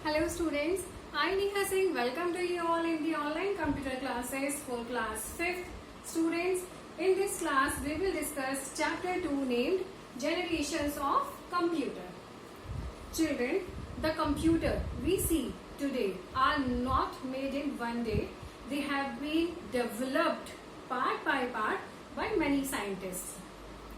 Hello students, I Neha Singh welcome to you all in the online computer classes for class 5th. Students, in this class we will discuss chapter 2 named Generations of Computer. Children, the computer we see today are not made in one day. They have been developed part by part by many scientists.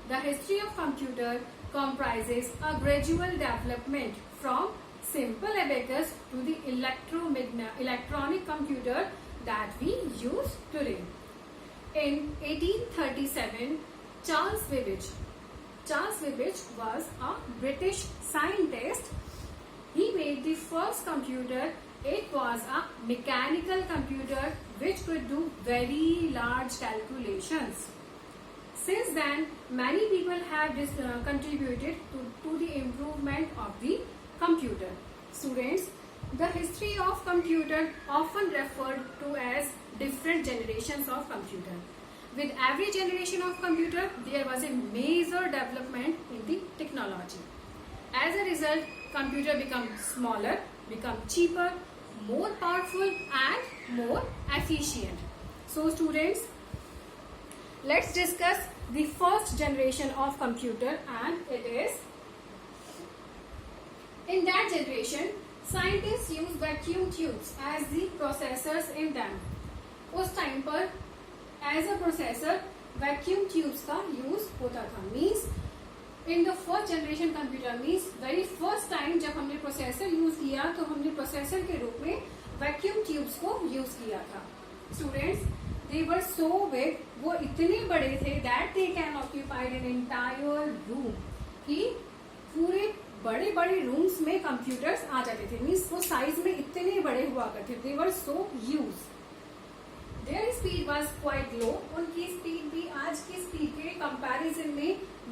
The history of computer comprises a gradual development from simple abacus to the electronic computer that we use today. In 1837, Charles Babbage was a British scientist. He made the first computer. It was a mechanical computer which could do very large calculations. Since then, many people have contributed to the improvement of the computer. Students, the history of computer often referred to as different generations of computer. With every generation of computer, there was a major development in the technology. As a result, computer become smaller, become cheaper, more powerful and more efficient. So students, let's discuss the first generation of computer, and it is, in that generation, scientists used vacuum tubes as the processors in them. उस time पर as a processor vacuum tubes का use होता था. Means in the first generation computer means very first time जब हमने processor use किया तो हमने processor के रूप में vacuum tubes को use किया था. Students, they were so big, वो इतने बड़े थे that they can occupy an entire room. कि पूरे बड़े बड़े रूम्स में कंप्यूटर्स आ जाते थे. मीन्स वो साइज में इतने बड़े हुआ करते थे. They were so huge. Their speed was quite low. उनकी स्पीड भी आज की स्पीड के कंपैरिजन में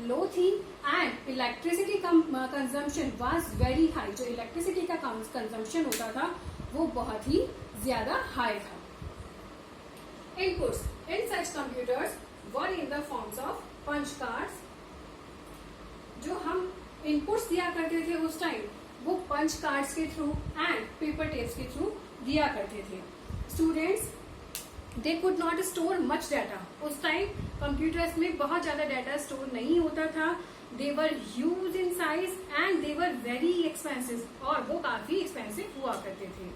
लो थी. And electricity consumption was very high. जो इलेक्ट्रिसिटी का कंजम्पशन होता था वो बहुत ही ज्यादा हाई था. Inputs in such computers were in the forms of punch cards. जो हम इनपुट्स दिया करते थे उस टाइम वो पंच कार्ड्स के थ्रू एंड पेपर टेप्स के थ्रू दिया करते थे. Students, they could not store much data. उस टाइम कंप्यूटर्स में बहुत ज्यादा डाटा स्टोर नहीं होता था. They were huge in size and they were very expensive, और वो काफी एक्सपेंसिव हुआ करते थे.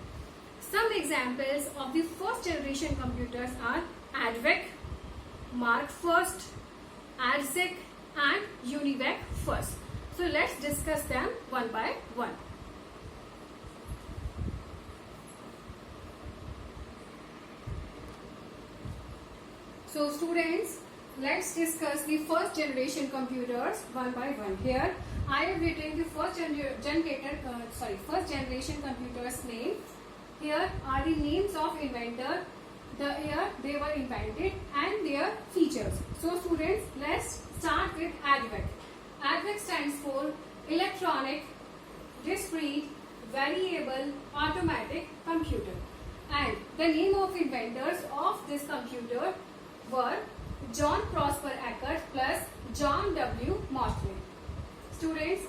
Some examples of the first generation computers are EDVAC, Mark first, EDSAC and UNIVAC first. So let's discuss them one by one. So students, let's discuss the first generation computers one by one. Here I have written the first generation computers name. Here are the names of inventor, the year they were invented and their features. So students, let's start with ADVEC. ADVEC stands for Electronic Discrete Variable Automatic Computer, and the name of inventors of this computer were John Prosper Eckert plus John W. Mosley. Students,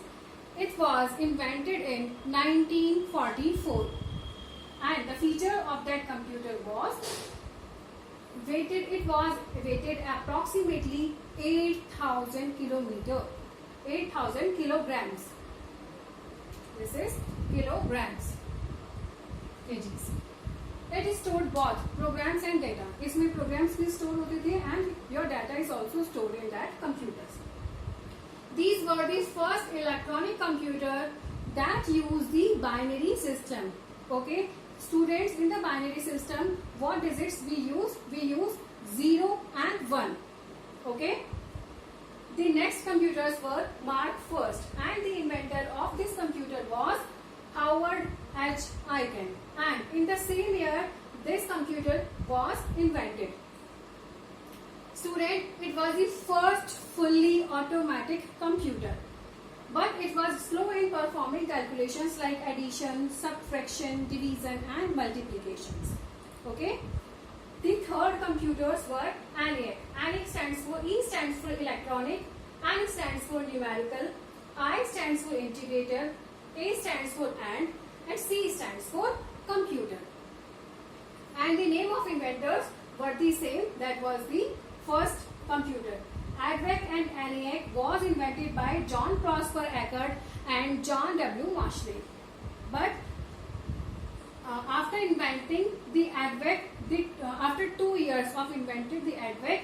it was invented in 1944, and the feature of that computer was weighted approximately 8,000 kilograms. This is kilograms, kgs. It stored both programs and data. इसमें programs भी store होते थे and your data is also stored in that computers. These were the first electronic computer that used the binary system. Okay, students, in the binary system, what digits we use? We use 0 and 1. Okay. The next computers were Mark first, and the inventor of this computer was Howard H. Aiken. And in the same year, this computer was invented. Student, it was the first fully automatic computer, but it was slow in performing calculations like addition, subtraction, division, and multiplications. Okay. The third computers were ENIAC. ENIAC stands for E stands for electronic, N stands for numerical, I stands for integrator, A stands for AND, and C stands for computer. And the name of inventors were the same. That was the first computer. ADVAC and ENIAC was invented by John Prosper Eckert and John W. Moseley. But after inventing the ADVAC, after 2 years of inventing the ADVAC,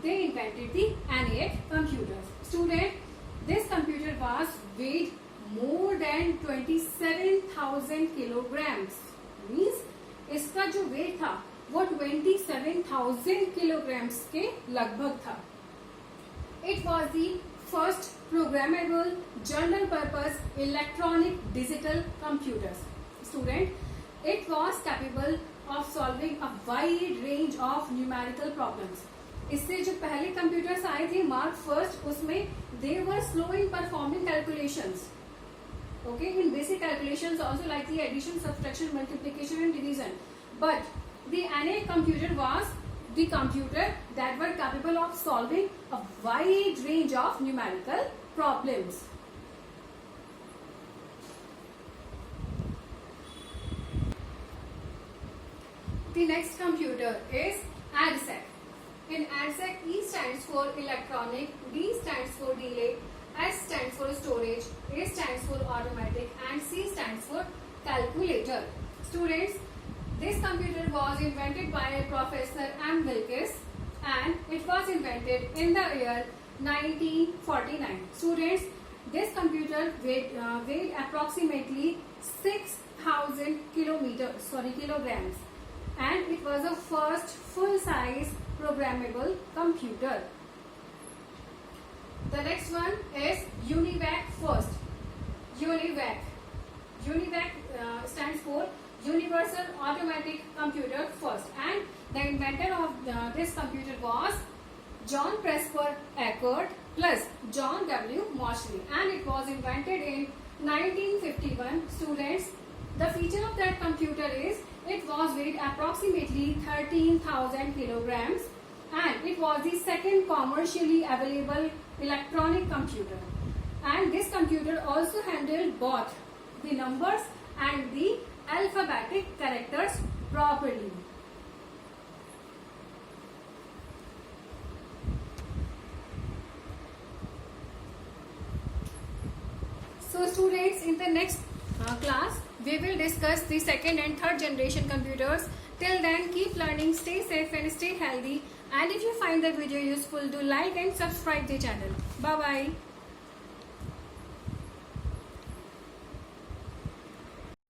they invented the ENIAC computers. Student, this computer was weighed more than 27,000 kilograms. Means इसका जो wait था वो 27,000 kilograms के लगभग था. It was the first programmable general purpose electronic digital computers. Student, it was capable of solving a wide range of numerical problems. इससे जो पहले कंप्यूटर्स आए थे मार्क फर्स्ट, उसमें they were slow in performing calculations. Okay, in basic calculations also like the addition, subtraction, multiplication and division. But the ENIAC computer was the computer that were capable of solving a wide range of numerical problems. The next computer is ADSEC. In ADSEC, E stands for electronic, D stands for delay, S stands for storage, A stands for automatic and C stands for calculator. Students, this computer was invented by Professor M. Wilkes and it was invented in the year 1949. Students, this computer weighed approximately 6,000 kilograms, and it was the first full-size programmable computer. The next one is UNIVAC first. UNIVAC stands for Universal Automatic Computer First, and the inventor of this computer was John Prosper Eckert plus John W. Moseley, and it was invented in 1951. Students, the feature of that computer is it was weighed approximately 13,000 kilograms, and it was the second commercially available electronic computer. And this computer also handled both the numbers and the alphabetic characters properly. So students, in the next class we will discuss the second and third generation computers. Till then, keep learning, stay safe and stay healthy. And if you find the video useful, do like and subscribe the channel. Bye bye.